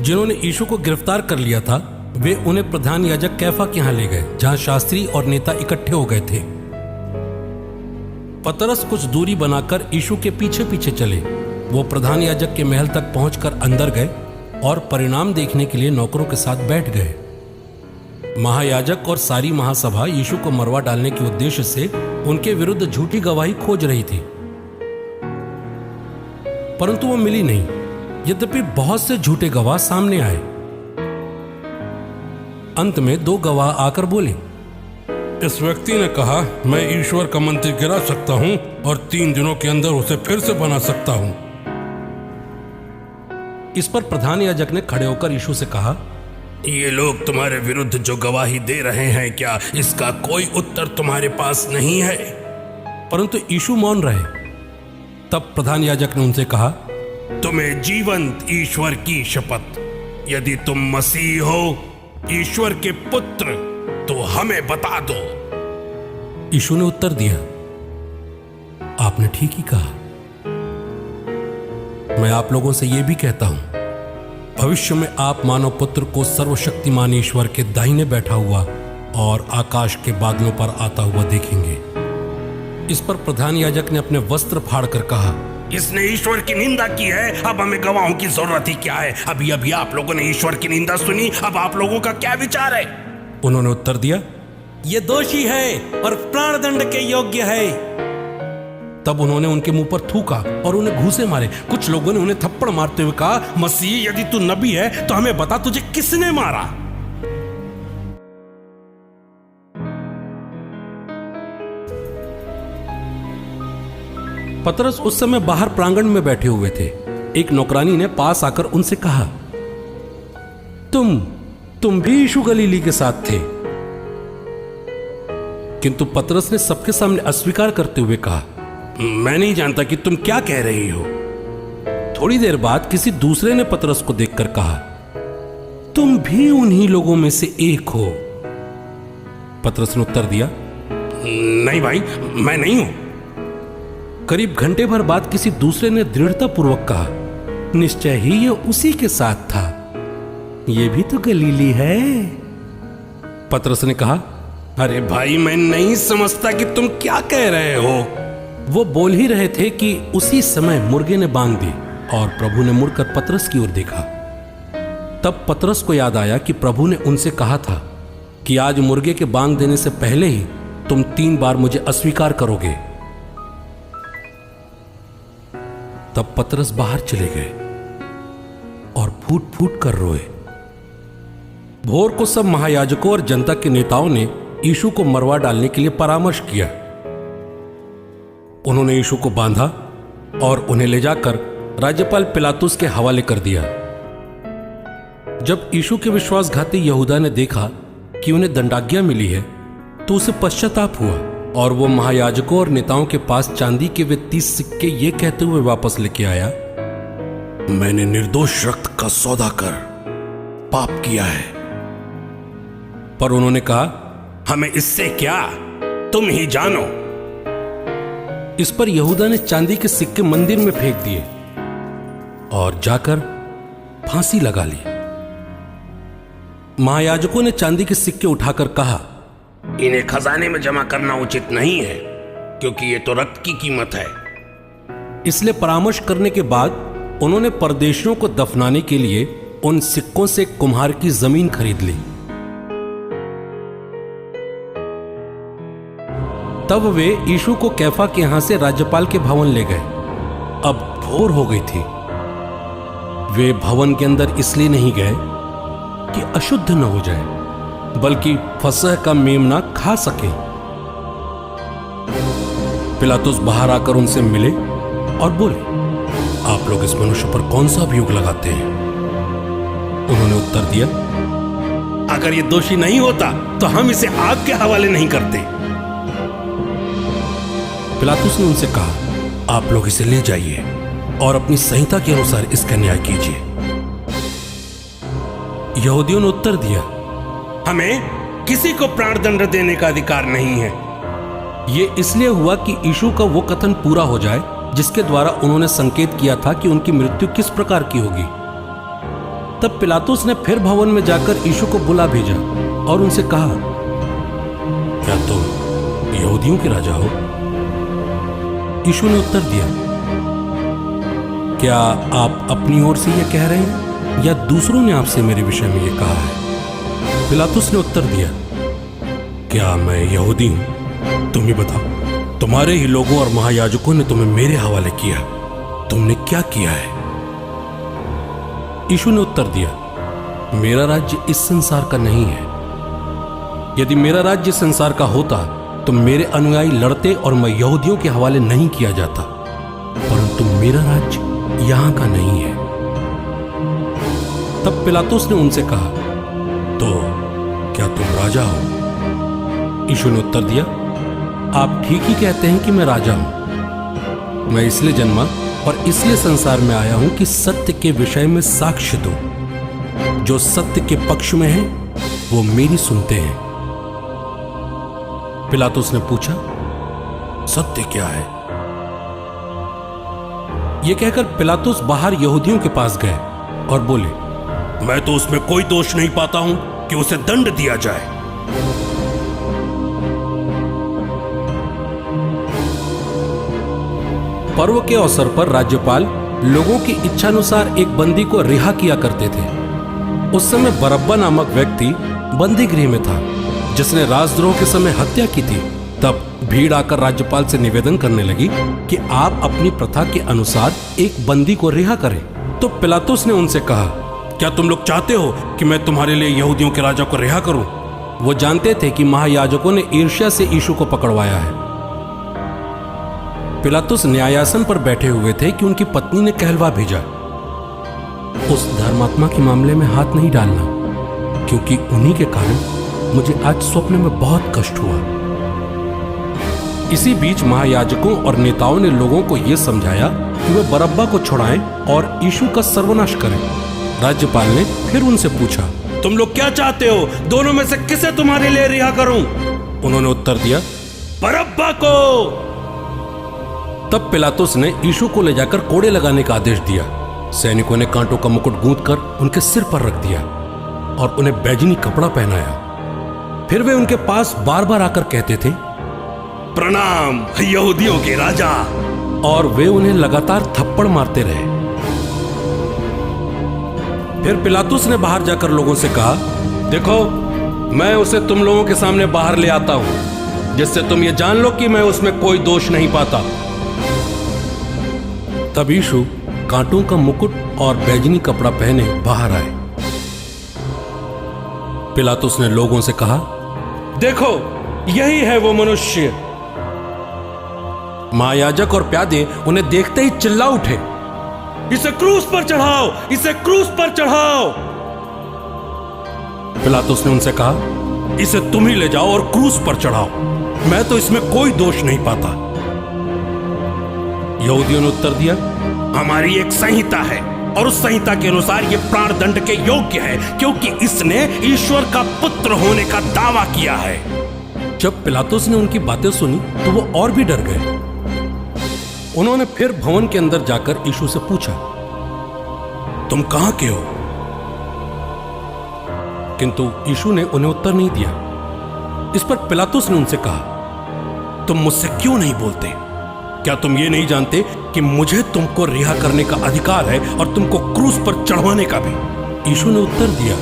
जिन्होंने यीशु को गिरफ्तार कर लिया था वे उन्हें प्रधान याजक कैफा के यहाँ ले गए, जहां शास्त्री और नेता इकट्ठे हो गए थे। पतरस कुछ दूरी बनाकर यीशु के पीछे पीछे चले। वो प्रधान याजक के महल तक पहुंचकर अंदर गए और परिणाम देखने के लिए नौकरों के साथ बैठ गए। महायाजक और सारी महासभा यीशु को मरवा डालने के उद्देश्य से उनके विरुद्ध झूठी गवाही खोज रही थी, परंतु वो मिली नहीं। यद्यपि बहुत से झूठे गवाह सामने आए। अंत में 2 गवाह आकर बोले, इस व्यक्ति ने कहा, मैं ईश्वर का मंदिर गिरा सकता हूं और 3 दिनों के अंदर उसे फिर से बना सकता हूं। इस पर प्रधान याजक ने खड़े होकर यीशु से कहा, ये लोग तुम्हारे विरुद्ध जो गवाही दे रहे हैं, क्या इसका कोई उत्तर तुम्हारे पास नहीं है? परंतु यीशु मौन रहे। तब प्रधान याजक ने उनसे कहा, तुम्हें जीवंत ईश्वर की शपथ, यदि तुम मसीह हो, ईश्वर के पुत्र, तो हमें बता दो। यीशु ने उत्तर दिया, आपने ठीक ही कहा। मैं आप लोगों से यह भी कहता हूं, भविष्य में आप मानव पुत्र को सर्वशक्तिमान ईश्वर के दाहिने बैठा हुआ और आकाश के बादलों पर आता हुआ देखेंगे। इस पर प्रधान याजक ने अपने वस्त्र फाड़कर कहा, इसने ईश्वर की निंदा की है, अब हमें गवाहों की जरूरत ही क्या है? अभी अभी आप लोगों ने ईश्वर की निंदा सुनी, अब आप लोगों का क्या विचार है? उन्होंने उत्तर दिया, ये दोषी है और प्राणदंड के योग्य है। तब उन्होंने उनके मुंह पर थूका और उन्हें घूंसे मारे। कुछ लोगों ने उन्हें थप्पड़ मारते हुए कहा, मसीह यदि तू नबी है तो हमें बता, तुझे किसने मारा? पतरस उस समय बाहर प्रांगण में बैठे हुए थे। एक नौकरानी ने पास आकर उनसे कहा, तुम भी यीशु गलीली के साथ थे। किंतु पतरस ने सबके सामने अस्वीकार करते हुए कहा, मैं नहीं जानता कि तुम क्या कह रही हो। थोड़ी देर बाद किसी दूसरे ने पतरस को देखकर कहा, तुम भी उन्हीं लोगों में से एक हो। पतरस ने उत्तर दिया, नहीं भाई, मैं नहीं हूं। करीब घंटे भर बाद किसी दूसरे ने दृढ़तापूर्वक कहा, निश्चय ही ये उसी के साथ था, ये भी तो गलीली है। पतरस ने कहा, अरे भाई, मैं नहीं समझता कि तुम क्या कह रहे हो। वो बोल ही रहे थे कि उसी समय मुर्गे ने बांग दी और प्रभु ने मुड़कर पतरस की ओर देखा। तब पतरस को याद आया कि प्रभु ने उनसे कहा था कि आज मुर्गे के बांग देने से पहले ही तुम 3 बार मुझे अस्वीकार करोगे। तब पतरस बाहर चले गए और फूट फूट कर रोए। भोर को सब महायाजकों और जनता के नेताओं ने यीशु को मरवा डालने के लिए परामर्श किया। उन्होंने यीशु को बांधा और उन्हें ले जाकर राज्यपाल पिलातुस के हवाले कर दिया। जब यीशु के विश्वासघाती यहूदा ने देखा कि उन्हें दंडाज्ञा मिली है, तो उसे पश्चाताप हुआ और वो महायाजकों और नेताओं के पास चांदी के वे 30 सिक्के ये कहते हुए वापस लेके आया, मैंने निर्दोष रक्त का सौदा कर पाप किया है। पर उन्होंने कहा, हमें इससे क्या, तुम ही जानो। इस पर यहूदा ने चांदी के सिक्के मंदिर में फेंक दिए और जाकर फांसी लगा ली। महायाजकों ने चांदी के सिक्के उठाकर कहा, इन्हें खजाने में जमा करना उचित नहीं है, क्योंकि ये तो रक्त की कीमत है। इसलिए परामर्श करने के बाद उन्होंने परदेशियों को दफनाने के लिए उन सिक्कों से कुम्हार की जमीन खरीद ली। तब वे यीशु को कैफा के यहां से राज्यपाल के भवन ले गए। अब भोर हो गई थी। वे भवन के अंदर इसलिए नहीं गए कि अशुद्ध न हो जाए, बल्कि फसह का मेमना खा सके। पिलातुस बाहर आकर उनसे मिले और बोले, आप लोग इस मनुष्य पर कौन सा अभियोग लगाते हैं? उन्होंने उत्तर दिया, अगर ये दोषी नहीं होता तो हम इसे आग के हवाले नहीं करते। पिलातुस ने उनसे कहा, आप लोग इसे ले जाइए और अपनी संहिता के अनुसार इसका न्याय कीजिए। यहूदियों ने उत्तर दिया, हमें किसी को प्राणदंड देने का अधिकार नहीं है। यह इसलिए हुआ कि यीशु का वो कथन पूरा हो जाए जिसके द्वारा उन्होंने संकेत किया था कि उनकी मृत्यु किस प्रकार की होगी। तब पिलातुस ने फिर भवन में जाकर यीशु को बुला भेजा और उनसे कहा, क्या तुम यहूदियों के राजा हो? यीशु ने उत्तर दिया, क्या आप अपनी ओर से यह कह रहे हैं या दूसरों ने आपसे मेरे विषय में यह कहा है? पिलातुस ने उत्तर दिया, क्या मैं यहूदी हूं? तुम ही बताओ। तुम्हारे ही लोगों और महायाजकों ने तुम्हें मेरे हवाले किया। तुमने क्या किया है? यीशु ने उत्तर दिया, मेरा राज्य इस संसार का नहीं है। यदि मेरा राज्य संसार का होता तो मेरे अनुयायी लड़ते और मैं यहूदियों के हवाले नहीं किया जाता, परंतु मेरा राज्य यहां का नहीं है। तब पिलातुस ने उनसे कहा, तो क्या तुम राजा हो? यीशु ने उत्तर दिया, आप ठीक ही कहते हैं कि मैं राजा हूं। मैं इसलिए जन्मा और इसलिए संसार में आया हूं कि सत्य के विषय में साक्ष्य दूं। जो सत्य के पक्ष में है वो मेरी सुनते हैं। पिलातुस ने पूछा, सत्य क्या है? यह कहकर पिलातुस बाहर यहूदियों के पास गए और बोले, मैं तो उसमें कोई दोष नहीं पाता हूं कि उसे दंड दिया जाए। पर्व के अवसर पर राज्यपाल लोगों की इच्छानुसार एक बंदी को रिहा किया करते थे। उस समय बरअब्बा नामक व्यक्ति बंदी गृह में था, जिसने राजद्रोह के समय हत्या की थी। तब भीड़ आकर राज्यपाल से निवेदन करने लगी कि आप अपनी प्रथा के अनुसार एक बंदी को रिहा करें। तो पिलातुस ने उनसे कहा, क्या तुम लोग चाहते हो कि मैं तुम्हारे लिए यहूदियों के राजा को रिहा करूं? वो जानते थे कि महायाजकों ने ईर्ष्या से यीशु को पकड़वाया है। पिलातुस न्यायासन पर बैठे हुए थे कि उनकी पत्नी ने कहलवा भेजा, उस धर्मात्मा के मामले में हाथ नहीं डालना, क्योंकि उन्हीं के कारण मुझे आज स्वप्न में बहुत कष्ट हुआ। इसी बीच महायाजकों और नेताओं ने लोगों को यह समझाया कि वे बरअब्बा को छुड़ाएं और यीशु का सर्वनाश करें। राज्यपाल ने फिर उनसे पूछा, तुम लोग क्या चाहते हो? दोनों में से किसे तुम्हारे लिए रिहा करूं? उन्होंने उत्तर दिया, बरअब्बा को। तब पिलातुस ने यीशु को ले जाकर कोड़े लगाने का आदेश दिया। सैनिकों ने कांटों का मुकुट गूंथकर उनके सिर पर रख दिया और उन्हें बैजनी कपड़ा पहनाया। फिर वे उनके पास बार बार आकर कहते थे, प्रणाम यहूदियों के राजा। और वे उन्हें लगातार थप्पड़ मारते रहे। फिर पिलातुस ने बाहर जाकर लोगों से कहा, देखो, मैं उसे तुम लोगों के सामने बाहर ले आता हूं, जिससे तुम ये जान लो कि मैं उसमें कोई दोष नहीं पाता। तब यीशु कांटों का मुकुट और बैजनी कपड़ा पहने बाहर आए। पिलातुस ने लोगों से कहा, देखो, यही है वो मनुष्य। महायाजक और प्यादे उन्हें देखते ही चिल्ला उठे, इसे क्रूस पर चढ़ाओ, इसे क्रूस पर चढ़ाओ। पिलातुस ने उनसे कहा, इसे तुम ही ले जाओ और क्रूस पर चढ़ाओ। मैं तो इसमें कोई दोष नहीं पाता। यहूदियों ने उत्तर दिया, हमारी एक संहिता है और उस संहिता के अनुसार ये प्राण दंड के योग्य है, क्योंकि इसने ईश्वर का पुत्र होने का दावा किया है। जब पिलातुस ने उनकी बातें सुनी तो वो और भी डर गए। उन्होंने फिर भवन के अंदर जाकर यीशु से पूछा, तुम कहां के हो? किंतु यीशु ने उन्हें उत्तर नहीं दिया। इस पर पिलातुस ने उनसे कहा, तुम मुझसे क्यों नहीं बोलते? क्या तुम ये नहीं जानते कि मुझे तुमको रिहा करने का अधिकार है और तुमको क्रूस पर चढ़वाने का भी? यीशु ने उत्तर दिया,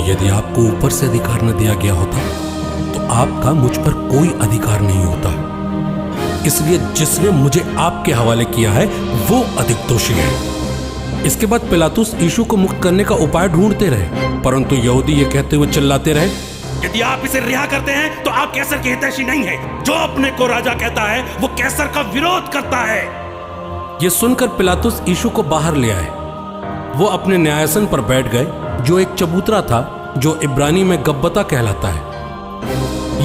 यदि आपको ऊपर से अधिकार न दिया गया होता तो आपका मुझ पर कोई अधिकार नहीं होता। इसलिए जिसने मुझे आपके हवाले किया है वो अधिक दोषी है। इसके बाद पिलातुस यीशु को मुक्त करने का उपाय ढूंढते रहे, परंतु यहूदी ये कहते हुए चिल्लाते रहे, यदि आप इसे रिहा करते हैं तो आप कैसर के हितैषी नहीं है। जो अपने को राजा कहता है वो कैसर का विरोध करता है। यह सुनकर पिलातुस यीशु को बाहर ले आए। वो अपने न्यायासन पर बैठ गए, जो एक चबूतरा था, जो इब्रानी में गब्बता कहलाता है।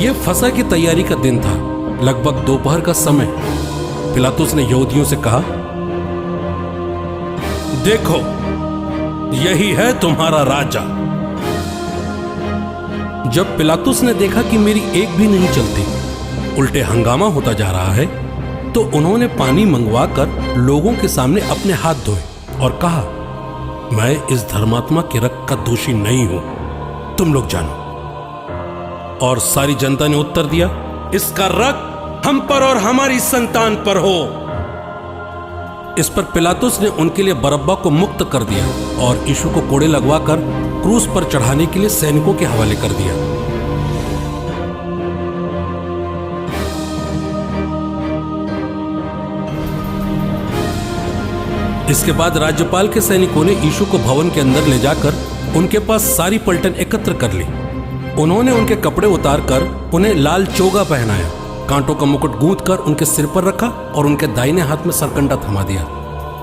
यह फसह की तैयारी का दिन था, लगभग दोपहर का समय। पिलातुस ने यहूदियों से कहा, देखो, यही है तुम्हारा राजा। जब पिलातुस ने देखा कि मेरी एक भी नहीं चलती, उल्टे हंगामा होता जा रहा है, तो उन्होंने पानी मंगवाकर लोगों के सामने अपने हाथ धोए और कहा, मैं इस धर्मात्मा के रक्त का दोषी नहीं हूं, तुम लोग जानो। और सारी जनता ने उत्तर दिया, इसका रक्त हम पर और हमारी संतान पर हो। इस पर पिलातुस ने उनके लिए बरअब्बा को मुक्त कर दिया और यीशु को कोड़े लगवाकर क्रूस पर चढ़ाने के लिए सैनिकों के हवाले कर दिया। इसके बाद राज्यपाल के सैनिकों ने यीशु को भवन के अंदर ले जाकर उनके पास सारी पलटन एकत्र कर ली। उन्होंने उनके कपड़े उतारकर उन्हें लाल चोगा पहनाया, कांटों का मुकुट गूंथ कर उनके सिर पर रखा और उनके दाहिने हाथ में सरकंडा थमा दिया।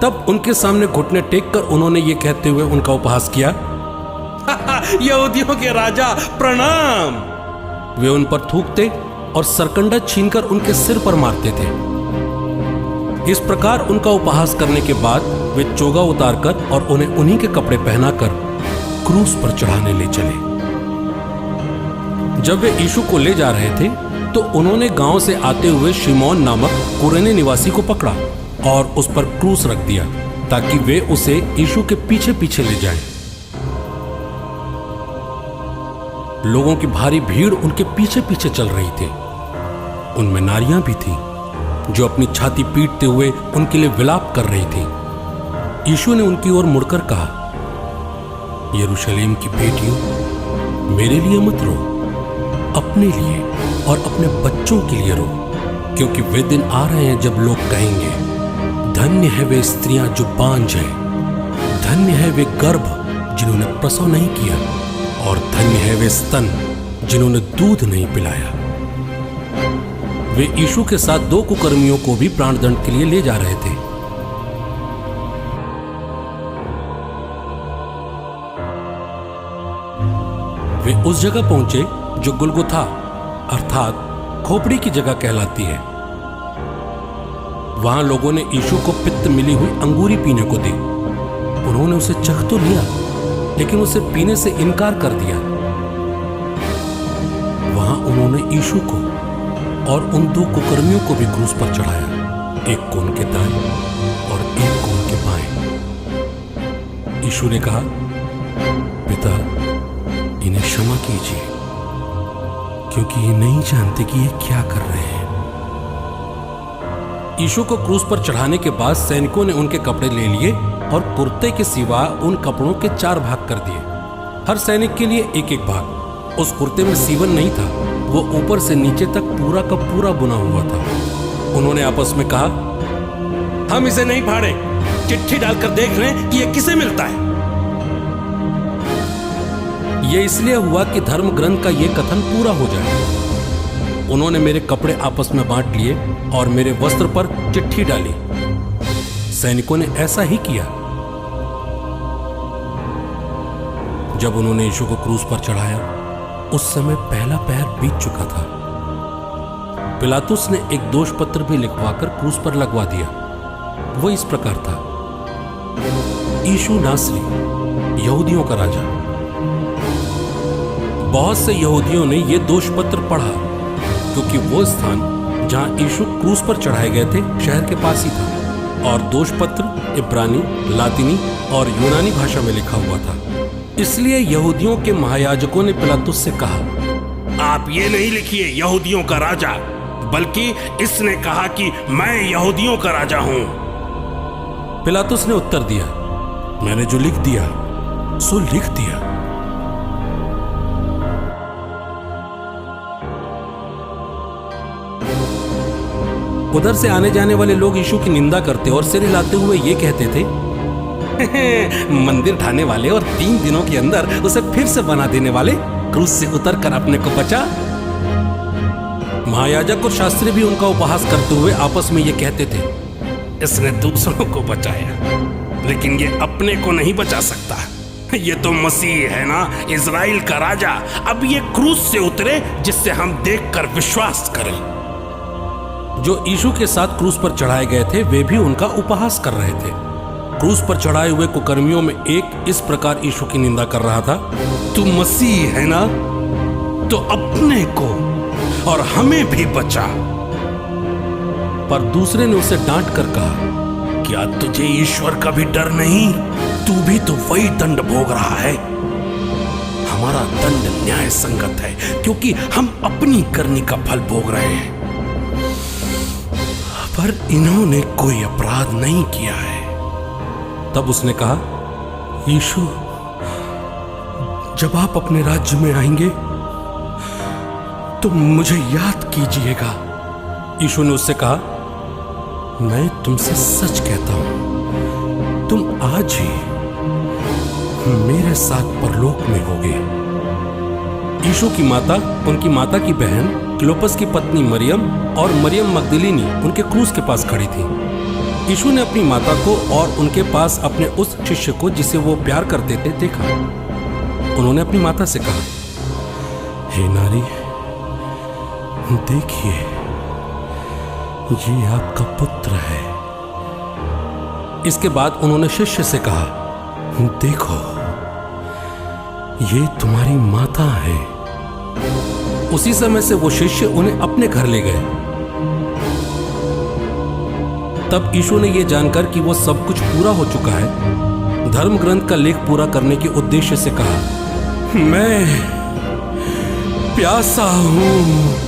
तब उनके सामने घुटने टेक कर उन्होंने ये कहते हुए उनका उपहास किया, यहूदियों के राजा प्रणाम। वे उन पर थूकते और सरकंडा छीनकर उनके सिर पर मारते थे। इस प्रकार उनका उपहास करने के बाद वे चोगा उतारकर और उन्हें उन्हीं के कपड़े पहनाकर क्रूस पर चढ़ाने ले चले। जब वे यीशु को ले जा रहे थे तो उन्होंने गांव से आते हुए शिमोन नामक कुरेने निवासी को पकड़ा और उस पर क्रूस रख दिया ताकि वे उसे यीशु के पीछे पीछे ले जाएं। लोगों की भारी भीड़ उनके पीछे पीछे चल रही थी। उनमें नारियां भी थीं जो अपनी छाती पीटते हुए उनके लिए विलाप कर रही थी। यीशु ने उनकी ओर मुड़कर कहा, यरूशलेम की बेटियों, मेरे लिए मत रो, अपने लिए और अपने बच्चों के लिए रो, क्योंकि वे दिन आ रहे हैं जब लोग कहेंगे, धन्य है वे स्त्रियां जो बांझ हैं, धन्य है वे गर्भ जिन्होंने प्रसव नहीं किया, और धन्य है वे स्तन जिन्होंने दूध नहीं पिलाया। वे यीशु के साथ दो कुकर्मियों को भी प्राणदंड के लिए ले जा रहे थे। वे उस जगह पहुंचे जो गुलगुथा अर्थात खोपड़ी की जगह कहलाती है। वहां लोगों ने यीशु को पित्त मिली हुई अंगूरी पीने को दी। उन्होंने उसे चख तो लिया, लेकिन उसे पीने से इनकार कर दिया। वहां उन्होंने यीशु को और उन दो कुकर्मियों को भी क्रूस पर चढ़ाया, एक को उनके दाएं और एक को उनके बाएं। यीशु ने कहा, पिता, इन्हें क्षमा कीजिए, क्योंकि ये नहीं जानते कि ये क्या कर रहे हैं। यीशु को क्रूस पर चढ़ाने के बाद सैनिकों ने उनके कपड़े ले लिए और कुर्ते के सिवा उन कपड़ों के 4 भाग कर दिए, हर सैनिक के लिए एक एक भाग। उस कुर्ते में सीवन नहीं था, वो ऊपर से नीचे तक पूरा का पूरा बुना हुआ था। उन्होंने आपस में कहा, हम इसे नहीं फाड़े, चिट्ठी डालकर देख लें कि यह किसे मिलता है। यह इसलिए हुआ कि धर्म ग्रंथ का यह कथन पूरा हो जाए। उन्होंने मेरे कपड़े आपस में बांट लिए और मेरे वस्त्र पर चिट्ठी डाली। सैनिकों ने ऐसा ही किया। जब उन्होंने यीशु को क्रूस पर चढ़ाया, उस समय पहला पहर बीत चुका था। पिलातुस ने एक दोष पत्र भी लिखवाकर क्रूस पर लगवा दिया। वो इस प्रकार था, यीशु नासरी, यहूदियों का राजा। बहुत से यहूदियों ने यह दोष पत्र पढ़ा, क्योंकि वो स्थान जहां यीशु क्रूस पर चढ़ाए गए थे शहर के पास ही था, और दोष पत्र इब्रानी, लातिनी और यूनानी भाषा में लिखा हुआ था। इसलिए यहूदियों के महायाजकों ने पिलातुस से कहा, आप ये नहीं लिखिए यहूदियों का राजा, बल्कि इसने कहा कि मैं यहूदियों का राजा हूं। पिलातुस ने उत्तर दिया, मैंने जो लिख दिया सो लिख दिया। उधर से आने जाने वाले लोग यीशु की निंदा करते और सिर हिलाते हुए ये कहते थे, मंदिर ढाने वाले और 3 दिनों के अंदर उसे फिर से बना देने वाले, क्रूस से उतरकर अपने को बचा। महायाजक और शास्त्री भी उनका उपहास करते हुए आपस में ये कहते थे, इसने दूसरों को बचाया, लेकिन ये अपने को नहीं बचा सकता। ये तो मसीह है ना, इजराइल का राजा। अब ये क्रूस से उतरे जिससे हम देखकर विश्वास करें। जो यीशु के साथ क्रूस पर चढ़ाए गए थे वे भी उनका उपहास कर रहे थे। क्रूस पर चढ़ाए हुए कुकर्मियों में एक इस प्रकार यीशु की निंदा कर रहा था, तू मसीह है ना, तो अपने को और हमें भी बचा। पर दूसरे ने उसे डांट कर कहा, क्या तुझे ईश्वर का भी डर नहीं? तू भी तो वही दंड भोग रहा है। हमारा दंड न्याय संगत है क्योंकि हम अपनी करनी का फल भोग रहे हैं, पर इन्होंने कोई अपराध नहीं किया है। तब उसने कहा, यीशु, जब आप अपने राज्य में आएंगे तो मुझे याद कीजिएगा। यीशु ने उससे कहा, मैं तुमसे सच कहता हूं, तुम आज ही मेरे साथ परलोक में होगे। यीशु की माता, उनकी माता की बहन क्लोपस की पत्नी मरियम और मरियम मगदलीनी उनके क्रूस के पास खड़ी थी। यीशु ने अपनी माता को और उनके पास अपने उस शिष्य को जिसे वो प्यार करते थे देखा। उन्होंने अपनी माता से कहा, हे नारी, देखिए, ये आपका पुत्र है। इसके बाद उन्होंने शिष्य से कहा, देखो, ये तुम्हारी माता है। उसी समय से वो शिष्य उन्हें अपने घर ले गए। तब यीशु ने यह जानकर कि वो सब कुछ पूरा हो चुका है, धर्म ग्रंथ का लेख पूरा करने के उद्देश्य से कहा, मैं प्यासा हूं।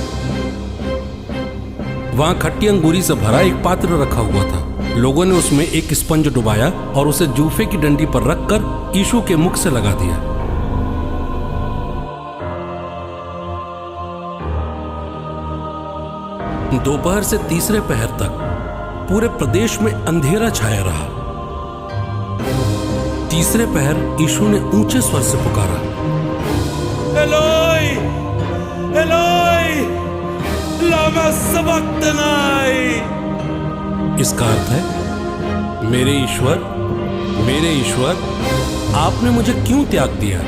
वहां खट्टी अंगूरी से भरा एक पात्र रखा हुआ था। लोगों ने उसमें एक स्पंज डुबाया और उसे जूफे की डंडी पर रखकर यीशु के मुख से लगा दिया। दोपहर से तीसरे पहर तक पूरे प्रदेश में अंधेरा छाया रहा। तीसरे पहर यीशु ने ऊंचे स्वर से पुकारा, एलोई, एलोई, लामा सबक्तनाई। इसका अर्थ है, मेरे ईश्वर, आपने मुझे क्यों त्याग दिया?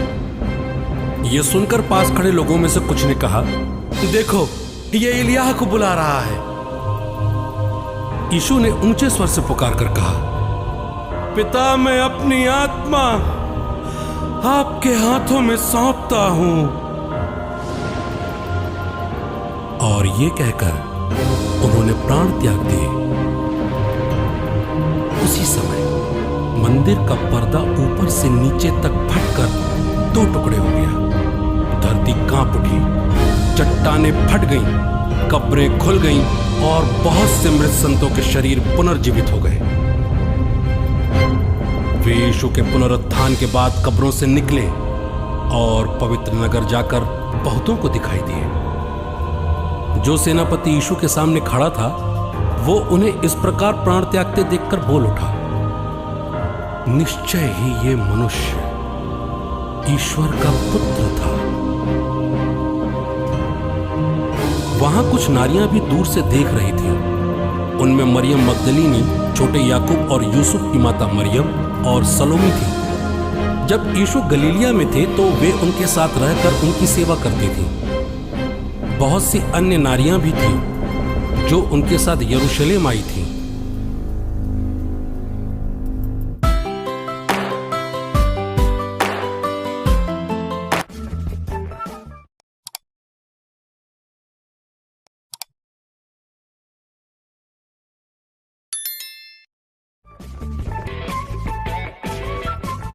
यह सुनकर पास खड़े लोगों में से कुछ ने कहा, देखो, ये एलिय्याह को बुला रहा है। यीशु ने ऊंचे स्वर से पुकार कर कहा, पिता, मैं अपनी आत्मा आपके हाथों में सौंपता हूं। और ये कहकर उन्होंने प्राण त्याग दिए। उसी समय मंदिर का पर्दा ऊपर से नीचे तक फटकर 2 टुकड़े हो गया। धरती कांप उठी, चट्टानें फट गईं, कब्रें खुल गईं और बहुत से मृत संतों के शरीर पुनर्जीवित हो गए। वे यीशु के पुनरुत्थान के बाद कब्रों से निकले और पवित्र नगर जाकर बहुतों को दिखाई दिए। जो सेनापति यीशु के सामने खड़ा था, वो उन्हें इस प्रकार प्राण त्यागते देखकर बोल उठा, निश्चय ही ये मनुष्य ईश्वर का पुत्र था। वहां कुछ नारियां भी दूर से देख रही थीं। उनमें मरियम मगदलीनी, छोटे याकूब और यूसुफ की माता मरियम और सलोमी थी। जब यीशु गलीलिया में थे तो वे उनके साथ रहकर उनकी सेवा करती थीं। बहुत सी अन्य नारियां भी थीं जो उनके साथ यरूशलेम आई थी।